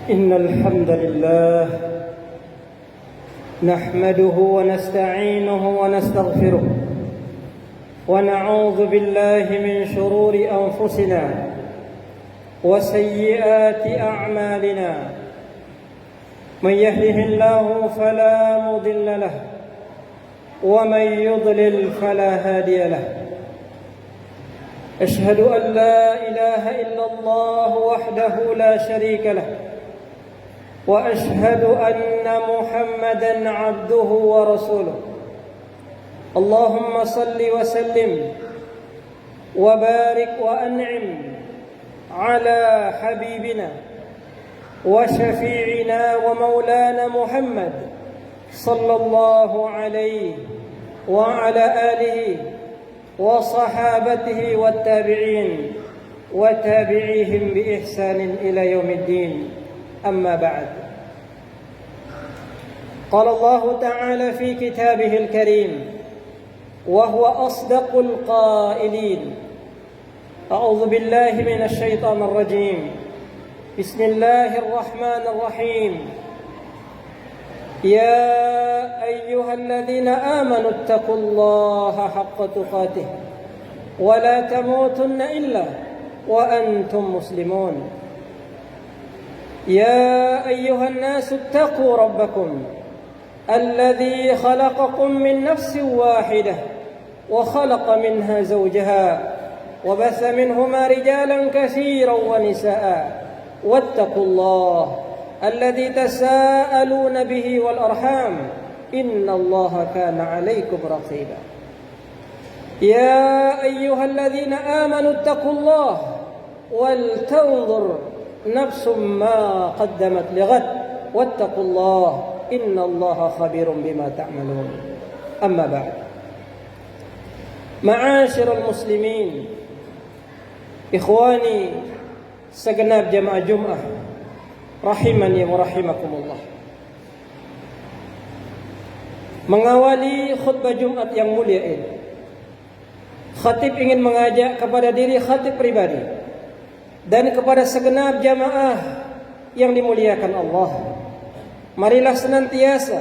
إن الحمد لله نحمده ونستعينه ونستغفره ونعوذ بالله من شرور أنفسنا وسيئات أعمالنا من يهده الله فلا مضل له ومن يضلل فلا هادي له أشهد أن لا إله إلا الله وحده لا شريك له وأشهد أن محمدًا عبده ورسوله اللهم صل وسلم وبارك وأنعم على حبيبنا وشفيعنا ومولانا محمد صلى الله عليه وعلى آله وصحابته والتابعين وتابعيهم بإحسان إلى يوم الدين أما بعد قال الله تعالى في كتابه الكريم وهو أصدق القائلين أعوذ بالله من الشيطان الرجيم بسم الله الرحمن الرحيم يا أيها الذين آمنوا اتقوا الله حق تقاته ولا تموتن إلا وأنتم مسلمون يا أيها الناس اتقوا ربكم الذي خلقكم من نفس واحدة وخلق منها زوجها وبث منهما رجالا كثيرا ونساء واتقوا الله الذي تساءلون به والأرحام إن الله كان عليكم رقيبا يا أيها الذين آمنوا اتقوا الله ولتنظر نفس ما قدمت لغد واتقوا الله إن الله خبير بما تعملون أما بعد معاشر المسلمين إخواني segenap jamaah Jumat rahimani wa rahimakumullah. Mengawali khutbah Jumat yang mulia ini, khatib ingin mengajak kepada diri khatib pribadi dan kepada segenap jamaah yang dimuliakan Allah. Marilah senantiasa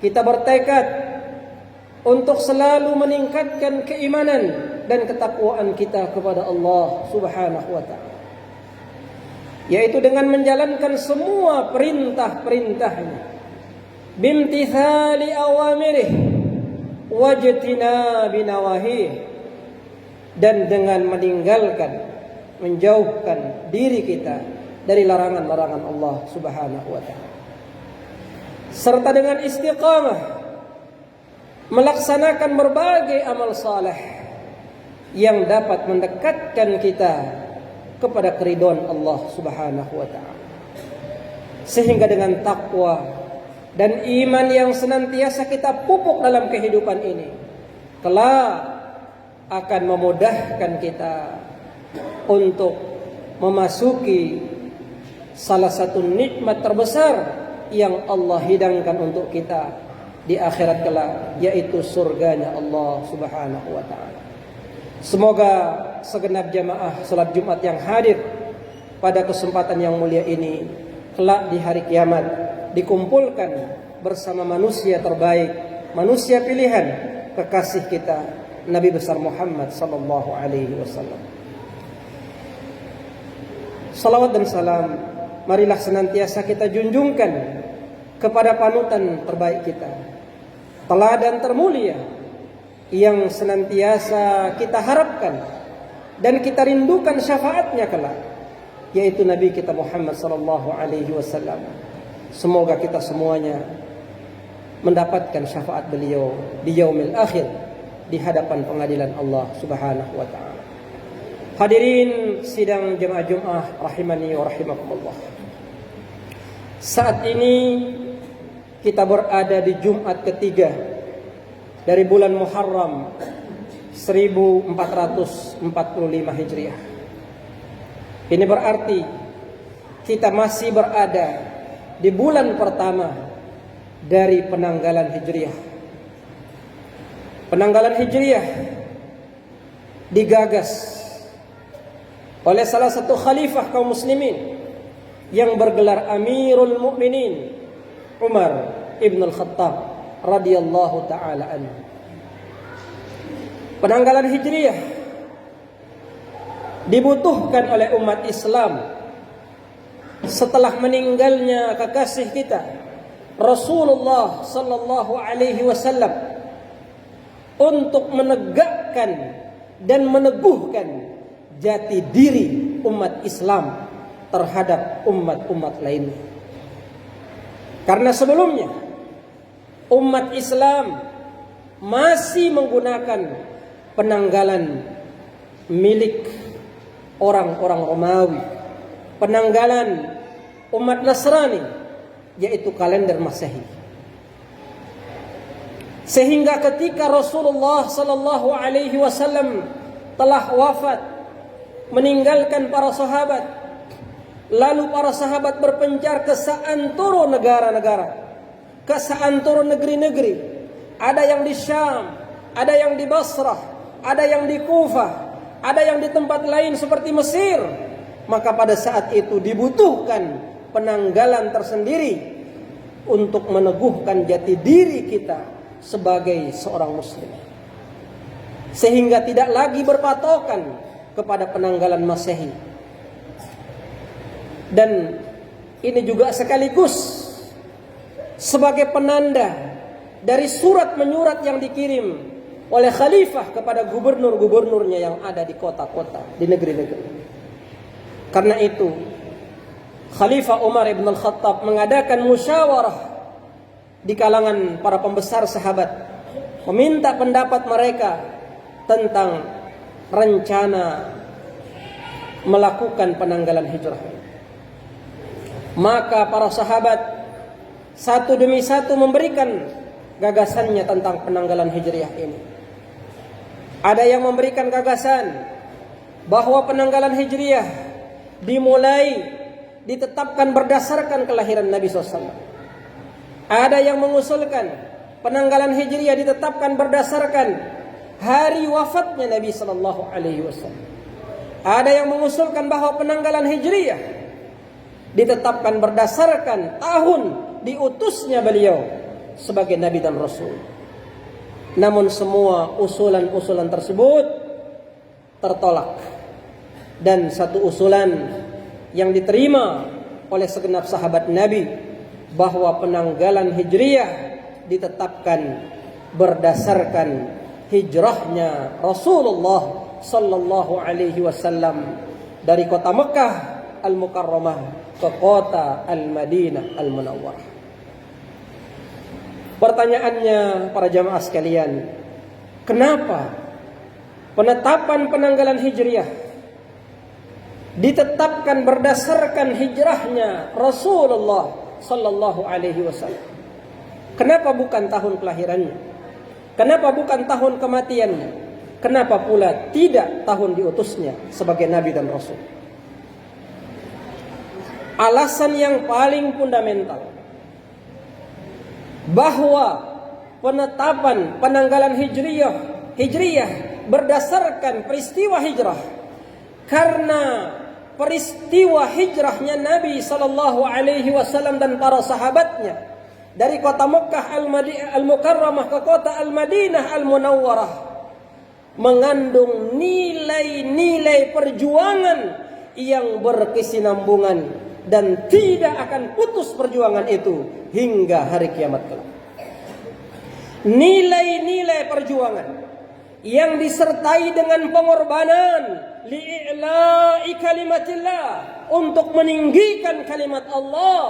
kita bertekad untuk selalu meningkatkan keimanan dan ketakwaan kita kepada Allah Subhanahu wa taala, yaitu dengan menjalankan semua perintah-perintahnya, bimtithali awamirih wajtinabi nawahih, dan dengan menjauhkan diri kita dari larangan-larangan Allah Subhanahu wa taala, serta dengan istiqamah melaksanakan berbagai amal saleh yang dapat mendekatkan kita kepada keridhaan Allah Subhanahu wa taala, sehingga dengan takwa dan iman yang senantiasa kita pupuk dalam kehidupan ini kelak akan memudahkan kita untuk memasuki salah satu nikmat terbesar yang Allah hidangkan untuk kita di akhirat kelak, yaitu surganya Allah Subhanahu wa taala. Semoga segenap jamaah salat Jumat yang hadir pada kesempatan yang mulia ini kelak di hari kiamat dikumpulkan bersama manusia terbaik, manusia pilihan, kekasih kita Nabi besar Muhammad sallallahu alaihi wasallam. Salawat dan salam marilah senantiasa kita junjungkan kepada panutan terbaik kita, teladan termulia yang senantiasa kita harapkan dan kita rindukan syafaatnya kelak, yaitu Nabi kita Muhammad sallallahu alaihi wasallam. Semoga kita semuanya mendapatkan syafaat beliau di yaumil akhir, di hadapan pengadilan Allah Subhanahu wa taala. Hadirin sidang jemaah Jumat rahimani wa rahimakumullah. Saat ini kita berada di Jumat ketiga dari bulan Muharram 1445 Hijriah. Ini berarti kita masih berada di bulan pertama dari penanggalan Hijriah. Penanggalan Hijriah digagas oleh salah satu khalifah kaum muslimin, yang bergelar Amirul Mukminin Umar ibn al-Khattab radhiyallahu taala anhu. Penanggalan Hijriyah dibutuhkan oleh umat Islam setelah meninggalnya kekasih kita Rasulullah sallallahu alaihi wasallam untuk menegakkan dan meneguhkan jati diri umat Islam terhadap umat-umat lainnya. Karena sebelumnya umat Islam masih menggunakan penanggalan milik orang-orang Romawi, penanggalan umat Nasrani, yaitu kalender Masehi. Sehingga ketika Rasulullah sallallahu alaihi wasallam telah wafat, meninggalkan para sahabat, lalu para sahabat berpencar ke seantero negara-negara, ke seantero negeri-negeri. Ada yang di Syam, ada yang di Basrah, ada yang di Kufah, ada yang di tempat lain seperti Mesir. Maka pada saat itu dibutuhkan penanggalan tersendiri untuk meneguhkan jati diri kita sebagai seorang muslim, sehingga tidak lagi berpatokan kepada penanggalan Masehi. Dan ini juga sekaligus sebagai penanda dari surat menyurat yang dikirim oleh khalifah kepada gubernur-gubernurnya yang ada di kota-kota, di negeri-negeri. Karena itu Khalifah Umar ibn al-Khattab mengadakan musyawarah di kalangan para pembesar sahabat, meminta pendapat mereka tentang rencana melakukan penanggalan hijrah. Maka para sahabat satu demi satu memberikan gagasannya tentang penanggalan hijriah ini. Ada yang memberikan gagasan bahwa penanggalan hijriah ditetapkan berdasarkan kelahiran Nabi SAW. Ada yang mengusulkan penanggalan hijriah ditetapkan berdasarkan hari wafatnya Nabi SAW. Ada yang mengusulkan bahwa penanggalan hijriah ditetapkan berdasarkan tahun diutusnya beliau sebagai Nabi dan Rasul. Namun semua usulan-usulan tersebut tertolak. Dan satu usulan yang diterima oleh segenap sahabat Nabi, bahwa penanggalan hijriyah ditetapkan berdasarkan hijrahnya Rasulullah sallallahu alaihi wasallam dari kota Mekah Al-Mukarramah ke kota Al-Madinah Al-Munawwarah. Pertanyaannya para jamaah sekalian, kenapa penetapan penanggalan hijriyah ditetapkan berdasarkan hijrahnya Rasulullah sallallahu alaihi wasallam? Kenapa bukan tahun kelahirannya? Kenapa bukan tahun kematiannya? Kenapa pula tidak tahun diutusnya sebagai nabi dan rasul? Alasan yang paling fundamental bahwa penetapan penanggalan hijriyah berdasarkan peristiwa hijrah, karena peristiwa hijrahnya Nabi sallallahu alaihi wasallam dan para sahabatnya dari kota Mekah Al-Mukarramah ke kota Al-Madinah Al-Munawwarah mengandung nilai-nilai perjuangan yang berkesinambungan, dan tidak akan putus perjuangan itu hingga hari kiamat kelak. Nilai-nilai perjuangan yang disertai dengan pengorbanan li'i'la'i kalimatillah, untuk meninggikan kalimat Allah,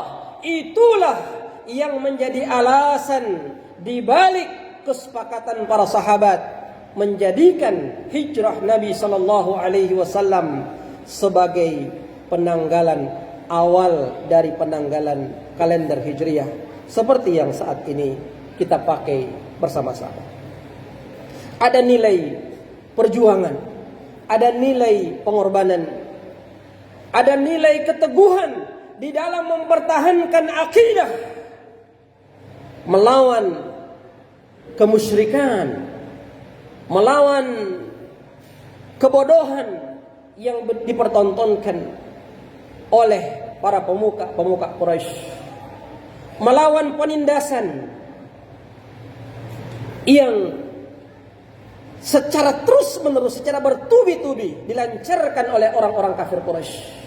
itulah yang menjadi alasan dibalik kesepakatan para sahabat menjadikan hijrah Nabi sallallahu alaihi wasallam sebagai penanggalan awal dari penanggalan kalender hijriyah seperti yang saat ini kita pakai bersama-sama. Ada nilai perjuangan, ada nilai pengorbanan, ada nilai keteguhan di dalam mempertahankan akidah melawan kemusyrikan, melawan kebodohan yang dipertontonkan oleh para pemuka Quraisy, melawan penindasan yang secara terus-menerus, secara bertubi-tubi dilancarkan oleh orang-orang kafir Quraisy.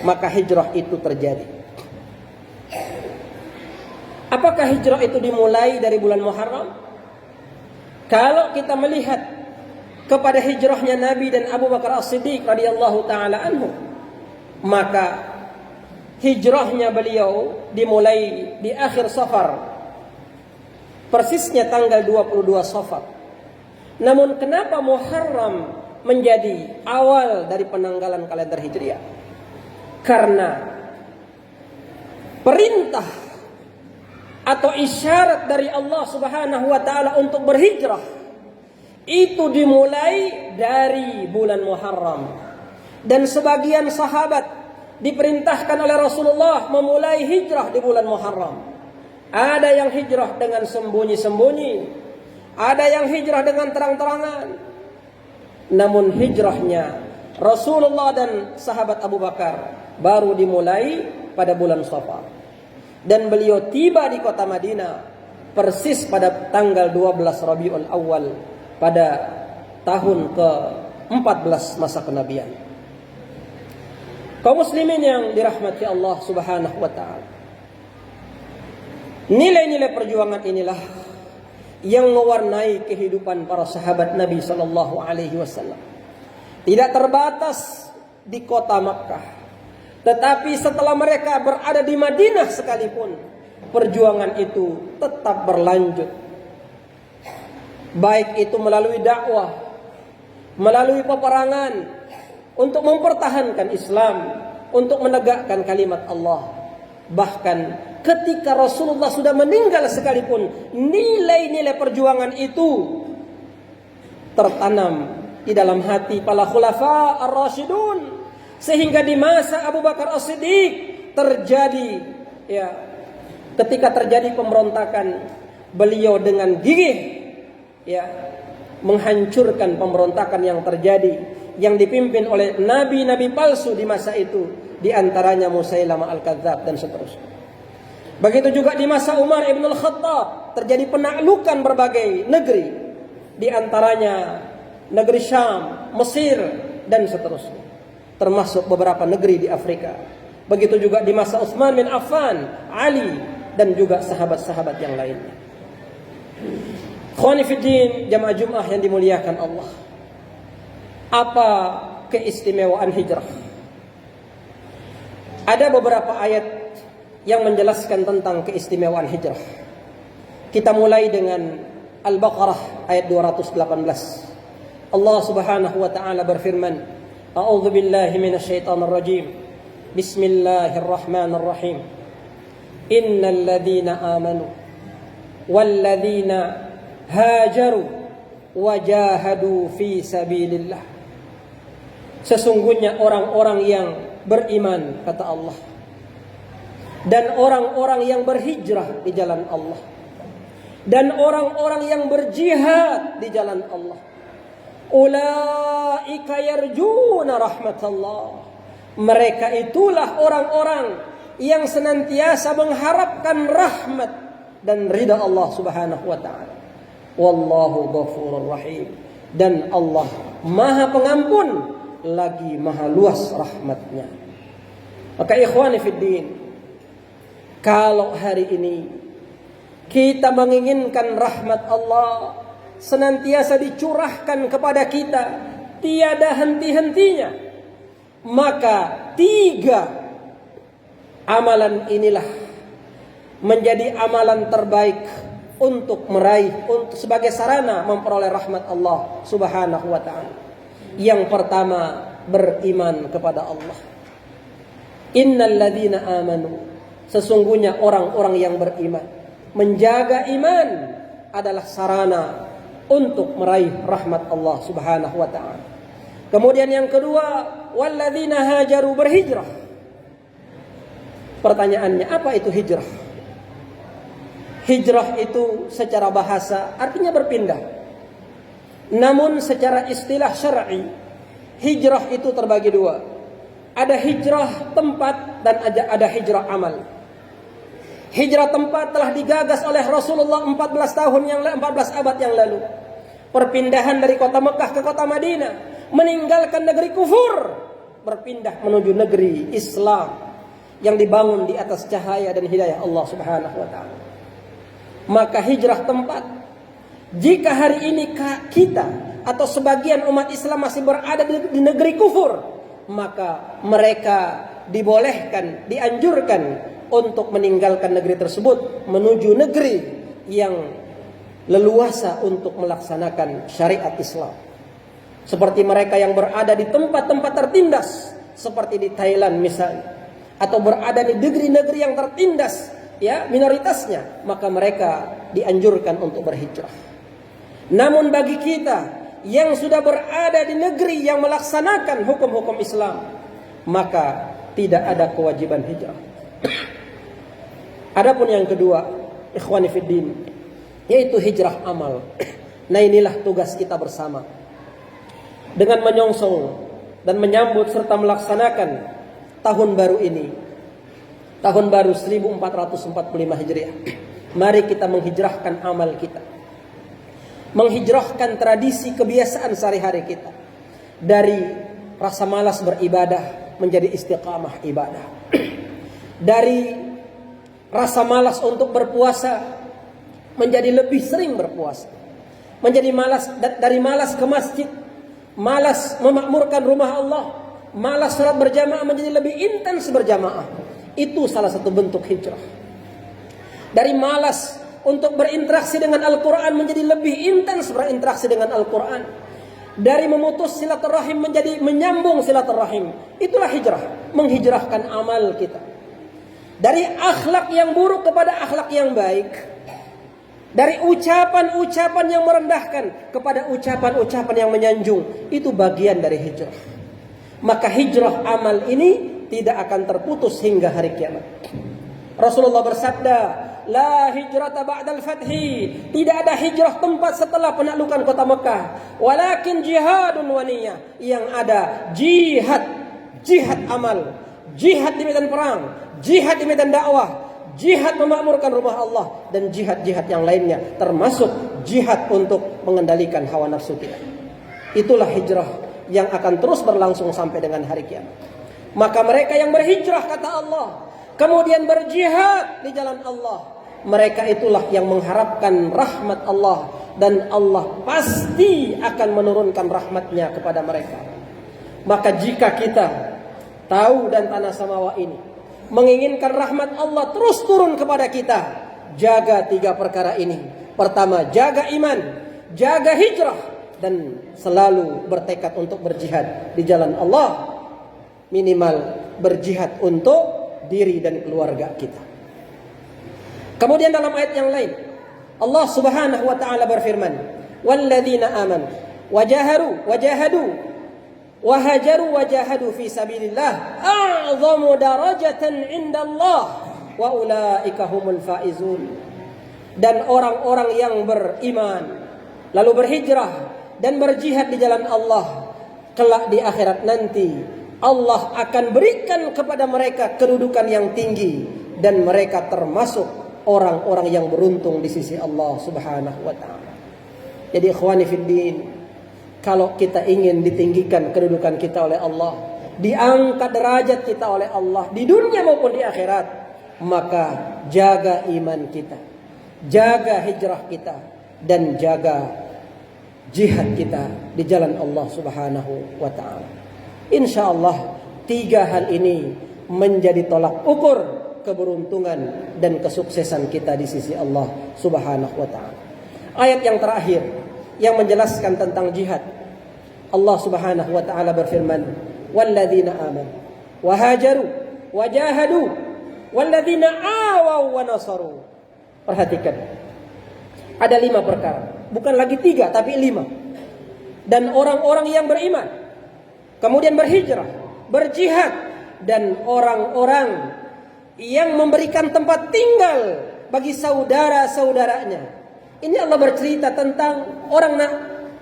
Maka hijrah itu terjadi. Apakah hijrah itu dimulai dari bulan Muharram? Kalau kita melihat kepada hijrahnya Nabi dan Abu Bakar As-Siddiq radhiyallahu taala anhu, maka hijrahnya beliau dimulai di akhir Safar, persisnya tanggal 22 Safar. Namun kenapa Muharram menjadi awal dari penanggalan kalender Hijriah? Karena perintah atau isyarat dari Allah Subhanahu wa taala untuk berhijrah itu dimulai dari bulan Muharram. Dan sebagian sahabat diperintahkan oleh Rasulullah memulai hijrah di bulan Muharram. Ada yang hijrah dengan sembunyi-sembunyi, ada yang hijrah dengan terang-terangan. Namun hijrahnya Rasulullah dan sahabat Abu Bakar baru dimulai pada bulan Safar. Dan beliau tiba di kota Madinah persis pada tanggal 12 Rabiul Awal pada tahun ke-14 masa kenabian. Kaum muslimin yang dirahmati Allah Subhanahu wa taala, nilai-nilai perjuangan inilah yang mewarnai kehidupan para sahabat Nabi sallallahu alaihi wasallam. Tidak terbatas di kota Makkah, tetapi setelah mereka berada di Madinah sekalipun, perjuangan itu tetap berlanjut. Baik itu melalui dakwah, melalui peperangan, untuk mempertahankan Islam, untuk menegakkan kalimat Allah. Bahkan ketika Rasulullah sudah meninggal sekalipun, nilai-nilai perjuangan itu tertanam di dalam hati para khulafa ar-rasyidun. Sehingga di masa Abu Bakar As-Siddiq terjadi, ketika terjadi pemberontakan, beliau dengan gigih menghancurkan pemberontakan yang terjadi, yang dipimpin oleh nabi-nabi palsu di masa itu, di antaranya Musailamah Al-Kadzdzab dan seterusnya. Begitu juga di masa Umar ibn al-Khattab terjadi penaklukan berbagai negeri, di antaranya negeri Syam, Mesir dan seterusnya, termasuk beberapa negeri di Afrika. Begitu juga di masa Utsman bin Affan, Ali dan juga sahabat-sahabat yang lainnya. Ikhwani fiddin, jamaah Jumat yang dimuliakan Allah. Apa keistimewaan hijrah? Ada beberapa ayat yang menjelaskan tentang keistimewaan hijrah. Kita mulai dengan Al-Baqarah ayat 218. Allah Subhanahu wa taala berfirman, A'udzu billahi minasyaitonir rajim. Bismillahirrahmanirrahim. Innal ladzina amanu wal ladzina hajaru wajahadu fi sabilillah. Sesungguhnya orang-orang yang beriman, kata Allah, dan orang-orang yang berhijrah di jalan Allah, dan orang-orang yang berjihad di jalan Allah, ulaika yarjuna rahmatallah. Mereka itulah orang-orang yang senantiasa mengharapkan rahmat dan ridha Allah Subhanahu wa taala. Wallahu ghafurur rahim. Dan Allah Maha Pengampun lagi Maha luas rahmatnya. Maka ikhwani fiddin, kalau hari ini kita menginginkan rahmat Allah senantiasa dicurahkan kepada kita, tiada henti-hentinya, maka 3 amalan inilah menjadi amalan terbaik untuk meraih, untuk sebagai sarana memperoleh rahmat Allah Subhanahu wa taala. Yang pertama, beriman kepada Allah. Innal ladzina amanu, sesungguhnya orang-orang yang beriman. Menjaga iman adalah sarana untuk meraih rahmat Allah Subhanahu wa taala. Kemudian yang kedua, walladzina hajaru, berhijrah. Pertanyaannya, apa itu hijrah? Hijrah itu secara bahasa artinya berpindah. Namun secara istilah syar'i, hijrah itu terbagi 2. Ada hijrah tempat dan ada hijrah amal. Hijrah tempat telah digagas oleh Rasulullah 14 abad yang lalu. Perpindahan dari kota Mekah ke kota Madinah, meninggalkan negeri kufur, berpindah menuju negeri Islam yang dibangun di atas cahaya dan hidayah Allah Subhanahu wa taala. Maka hijrah tempat, jika hari ini kita atau sebagian umat Islam masih berada di negeri kufur, maka mereka dibolehkan, dianjurkan untuk meninggalkan negeri tersebut menuju negeri yang leluasa untuk melaksanakan syariat Islam. Seperti mereka yang berada di tempat-tempat tertindas seperti di Thailand misalnya, atau berada di negeri-negeri yang tertindas ya minoritasnya, maka mereka dianjurkan untuk berhijrah. Namun bagi kita yang sudah berada di negeri yang melaksanakan hukum-hukum Islam, maka tidak ada kewajiban hijrah. Adapun yang kedua, ikhwani fiddin, yaitu hijrah amal. Nah, inilah tugas kita bersama. Dengan menyongsong dan menyambut serta melaksanakan tahun baru ini, tahun baru 1445 Hijriah. Mari kita menghijrahkan amal kita, menghijrahkan tradisi kebiasaan sehari-hari kita, dari rasa malas beribadah menjadi istiqamah ibadah, dari rasa malas untuk berpuasa menjadi lebih sering berpuasa, menjadi malas, dari malas ke masjid, malas memakmurkan rumah Allah, malas salat berjamaah menjadi lebih intens berjamaah. Itu salah satu bentuk hijrah. Dari malas untuk berinteraksi dengan Al-Quran menjadi lebih intens berinteraksi dengan Al-Quran. Dari memutus silaturahim menjadi menyambung silaturahim. Itulah hijrah, menghijrahkan amal kita. Dari akhlak yang buruk kepada akhlak yang baik. Dari ucapan-ucapan yang merendahkan kepada ucapan-ucapan yang menyanjung. Itu bagian dari hijrah. Maka hijrah amal ini tidak akan terputus hingga hari kiamat. Rasulullah bersabda, la hijrata ba'dal fathi. Tidak ada hijrah tempat setelah penaklukan kota Mekah. Walakin jihadun wa niyyah. Yang ada jihad, jihad amal, jihad di medan perang, jihad di medan dakwah, jihad memakmurkan rumah Allah, dan jihad-jihad yang lainnya, termasuk jihad untuk mengendalikan hawa nafsu kita. Itulah hijrah yang akan terus berlangsung sampai dengan hari kiamat. Maka mereka yang berhijrah, kata Allah, kemudian berjihad di jalan Allah, mereka itulah yang mengharapkan rahmat Allah, dan Allah pasti akan menurunkan rahmatnya kepada mereka. Maka jika kita tahu dan tanah samawa ini menginginkan rahmat Allah terus turun kepada kita, jaga 3 perkara ini. Pertama, jaga iman, jaga hijrah, dan selalu bertekad untuk berjihad di jalan Allah. Minimal berjihad untuk diri dan keluarga kita. Kemudian dalam ayat yang lain, Allah Subhanahu wa taala berfirman, "Walladzina amanu wajahadu wahajaru wajahadu fi sabilillah a'zamu darajatan 'indallah wa ulaika humul faizun." Dan orang-orang yang beriman lalu berhijrah dan berjihad di jalan Allah, kelak di akhirat nanti Allah akan berikan kepada mereka kedudukan yang tinggi, dan mereka termasuk orang-orang yang beruntung di sisi Allah Subhanahu wa taala. Jadi ikhwani fiddin, kalau kita ingin ditinggikan kedudukan kita oleh Allah, diangkat derajat kita oleh Allah di dunia maupun di akhirat, maka jaga iman kita, jaga hijrah kita, dan jaga jihad kita di jalan Allah Subhanahu wa taala. Insyaallah 3 hal ini menjadi tolak ukur keberuntungan dan kesuksesan kita di sisi Allah Subhanahu wa taala. Ayat yang terakhir yang menjelaskan tentang jihad, Allah Subhanahu wa taala berfirman, "Walladzina amanu wa hajaru wa jahadu walladzina awaw wa nasaru." Perhatikan. Ada 5 perkara, bukan lagi 3 tapi 5. Dan orang-orang yang beriman, kemudian berhijrah, berjihad, dan orang-orang yang memberikan tempat tinggal bagi saudara-saudaranya. Ini Allah bercerita tentang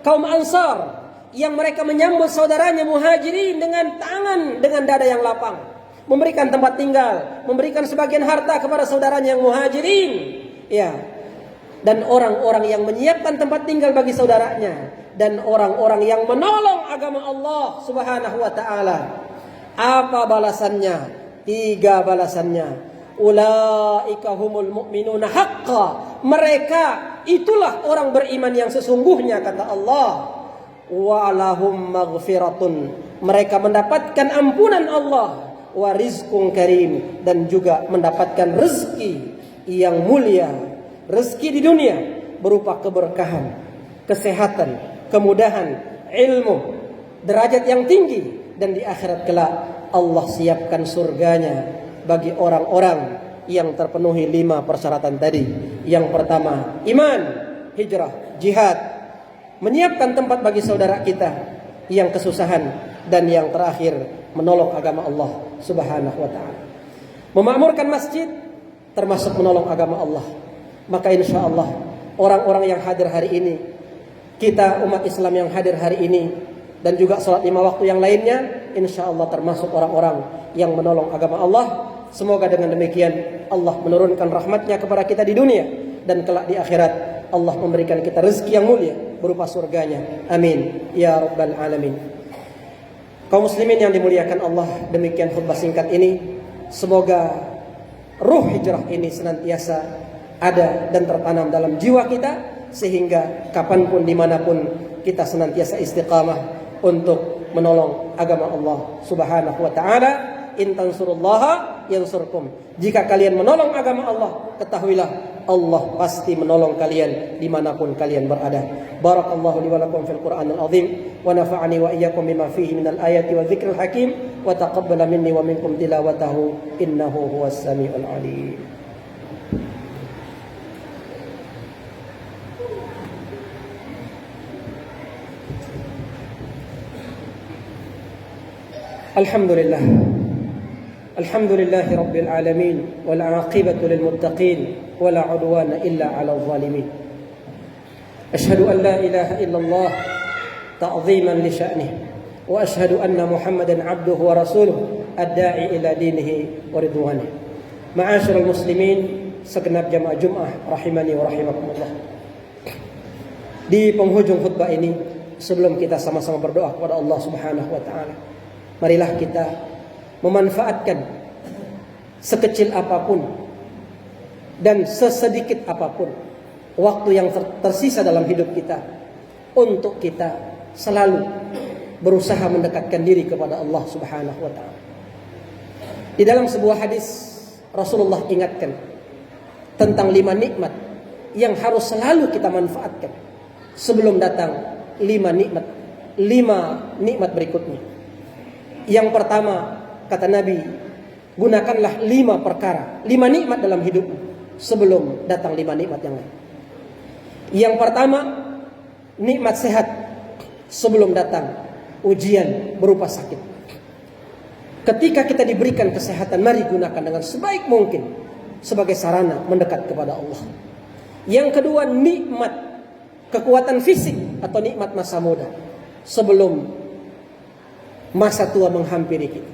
kaum Ansar yang mereka menyambut saudaranya muhajirin dengan tangan, dengan dada yang lapang, memberikan tempat tinggal, memberikan sebagian harta kepada saudaranya yang muhajirin, ya. Dan orang-orang yang menyiapkan tempat tinggal bagi saudaranya, dan orang-orang yang menolong agama Allah Subhanahu wa taala. Apa balasannya? 3 balasannya. Ulaika humul mu'minuna haqqan. Mereka itulah orang beriman yang sesungguhnya, kata Allah. Wa lahum maghfiratun. Mereka mendapatkan ampunan Allah, wa rizqun karim, dan juga mendapatkan rezeki yang mulia. Rezeki di dunia berupa keberkahan, kesehatan, kemudahan, ilmu, derajat yang tinggi, dan di akhirat kelak Allah siapkan surganya bagi orang-orang yang terpenuhi 5 persyaratan tadi. Yang pertama, iman, hijrah, jihad, menyiapkan tempat bagi saudara kita yang kesusahan, dan yang terakhir menolong agama Allah Subhanahu wa taala. Memakmurkan masjid termasuk menolong agama Allah. Maka insya Allah orang-orang yang hadir hari ini, kita umat Islam yang hadir hari ini, dan juga sholat 5 waktu yang lainnya, insya Allah termasuk orang-orang yang menolong agama Allah. Semoga dengan demikian Allah menurunkan rahmatnya kepada kita di dunia, dan kelak di akhirat Allah memberikan kita rezeki yang mulia berupa surganya. Amin ya rabbal alamin. Kaum muslimin yang dimuliakan Allah, demikian khutbah singkat ini. Semoga ruh hijrah ini senantiasa ada dan tertanam dalam jiwa kita, sehingga kapanpun dimanapun kita senantiasa istiqamah untuk menolong agama Allah Subhanahu wa ta'ala. In tansurullaha yansurkum. Jika kalian menolong agama Allah, ketahuilah Allah pasti menolong kalian dimanapun kalian berada. Barakallahu li wa lakum fil Qur'anil azim, wa nafa'ani wa iyyakum bima fihi minal ayati wa dzikril hakim, wa taqabbala minni wa minkum tilawatahu innahu huwas samiul alim. Alhamdulillah. Alhamdulillahi rabbil alamin, wal 'aqibatu lil muttaqin, wala 'udwana illa 'alal zalimin. Asyhadu an la ilaha illallah ta'ziman li sya'nihi, wa asyhadu anna Muhammadan 'abduhu wa rasuluhu ad-da'i ila dinihi wa ridwanihi. Ma'asyiral muslimin, segenap jamaah Jumat rahimani wa rahimakumullah. Di penghujung khutbah ini, sebelum kita sama-sama berdoa kepada Allah Subhanahu wa taala, marilah kita memanfaatkan sekecil apapun dan sesedikit apapun waktu yang tersisa dalam hidup kita untuk kita selalu berusaha mendekatkan diri kepada Allah Subhanahu wa taala. Di dalam sebuah hadis Rasulullah ingatkan tentang 5 nikmat yang harus selalu kita manfaatkan sebelum datang 5 nikmat berikutnya. Yang pertama, kata Nabi, gunakanlah 5 perkara, 5 nikmat dalam hidupmu sebelum datang 5 nikmat yang lain. Yang pertama, nikmat sehat sebelum datang ujian berupa sakit. Ketika kita diberikan kesehatan, mari gunakan dengan sebaik mungkin sebagai sarana mendekat kepada Allah. Yang kedua, nikmat kekuatan fisik atau nikmat masa muda sebelum masa tua menghampiri kita.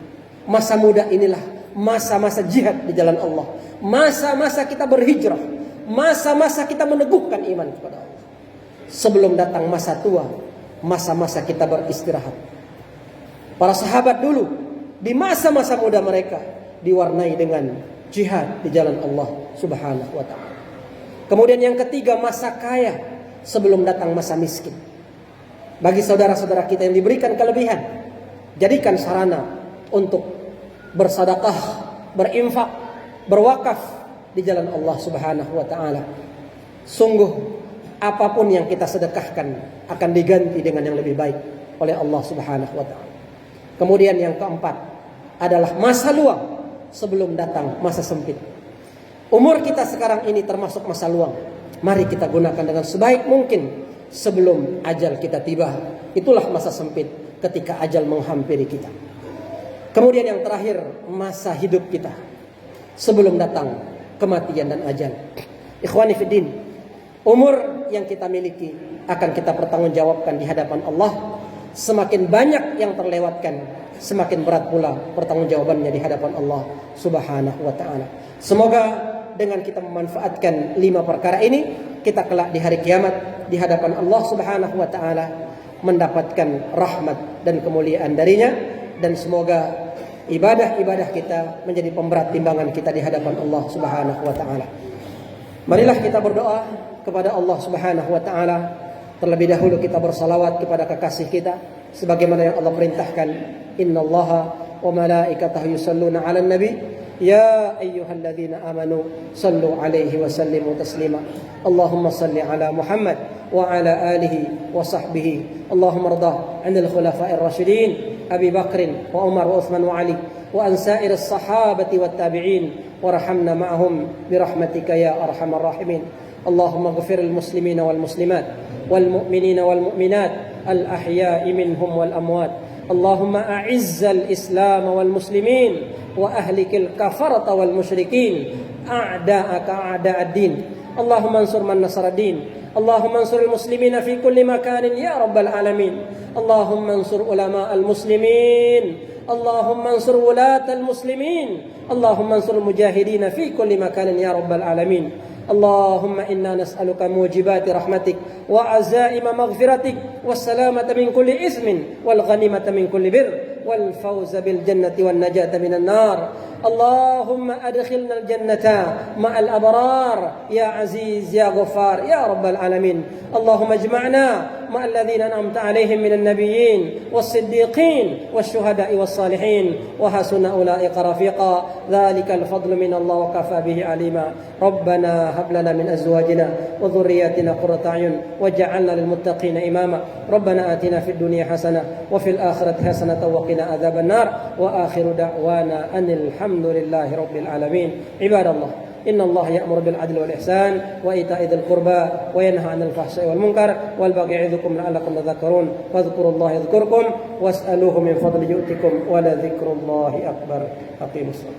Masa muda inilah masa-masa jihad di jalan Allah, masa-masa kita berhijrah, masa-masa kita meneguhkan iman kepada Allah. Sebelum datang masa tua, masa-masa kita beristirahat. Para sahabat dulu di masa-masa muda mereka diwarnai dengan jihad di jalan Allah Subhanahu wa taala. Kemudian yang ketiga, masa kaya sebelum datang masa miskin. Bagi saudara-saudara kita yang diberikan kelebihan, jadikan sarana untuk bersedekah, berinfak, berwakaf di jalan Allah Subhanahu wa taala. Sungguh apapun yang kita sedekahkan akan diganti dengan yang lebih baik oleh Allah Subhanahu wa taala. Kemudian yang keempat adalah masa luang sebelum datang masa sempit. Umur kita sekarang ini termasuk masa luang. Mari kita gunakan dengan sebaik mungkin sebelum ajal kita tiba. Itulah masa sempit ketika ajal menghampiri kita. Kemudian yang terakhir, masa hidup kita sebelum datang kematian dan ajal. Ikhwani fiddin, umur yang kita miliki akan kita pertanggungjawabkan di hadapan Allah semakin banyak yang terlewatkan, semakin berat pula pertanggungjawabannya di hadapan Allah Subhanahu wa taala. Semoga dengan kita memanfaatkan 5 perkara ini, kita kelak di hari kiamat di hadapan Allah Subhanahu wa taala mendapatkan rahmat dan kemuliaan darinya, dan semoga ibadah-ibadah kita menjadi pemberat timbangan kita di hadapan Allah Subhanahu wa taala. Marilah kita berdoa kepada Allah Subhanahu wa taala. Terlebih dahulu kita bersalawat kepada kekasih kita sebagaimana yang Allah perintahkan, innallaha wa malaikatahu yusalluna 'alan nabi ya ayyuhalladzina amanu sallu 'alaihi wa sallimu taslima. Allahumma salli 'ala Muhammad wa 'ala alihi wa sahbihi. Allahumma rida 'anil khulafa'ir rasyidin Abi Bakr wa Umar wa Utsman wa Ali wa an sa'iris sahabati wat tabi'in warhamna ma'ahum birahmatika ya arhamar rahimin. Allahumma ighfir lil muslimina wal muslimat wal mu'minina wal mu'minat al ahya'i minhum wal amwat. Allahumma a'izzal islam wal muslimin wa ahlikil kafarata wal musyrikin a'da'aka a'da'ad din. Allahumma ansur man nasara din. Allahumma ansur al muslimina fi kulli makanin ya rabbal alamin. Allahumma ansur ulama al muslimin. Allahumma ansur wulat al muslimin. Allahumma ansur al mujahidin fi kulli makanin ya rabbal alamin. اللهم إنا نسألك موجبات رحمتك وعزائم مغفرتك والسلامة من كل إثم والغنيمة من كل بر والفوز بالجنة والنجاة من النار. اللهم أدخلنا الجنة مع الأبرار يا عزيز يا غفار يا رب العالمين. اللهم اجمعنا مع الذين أنعمت عليهم من النبيين والصديقين والشهداء والصالحين وحسن أولئك رفيقا. ذلك الفضل من الله وكفى به عليما. ربنا هب لنا من أزواجنا وذرياتنا قرة أعين واجعلنا للمتقين إماما. ربنا آتنا في الدنيا حسنة وفي الآخرة حسنة وقنا عذاب النار. وآخر دعوانا أن الحمد لله رب العالمين. عباد الله إن الله يأمر بالعدل والإحسان وإيتاء ذي القربى وينهى عن الفحشاء والمنكر والبغي يعظكم لعلكم تذكرون. فاذكروا الله يذكركم واسألوه من فضل يؤتكم ولذكر الله أكبر. أقيموا الصلاة.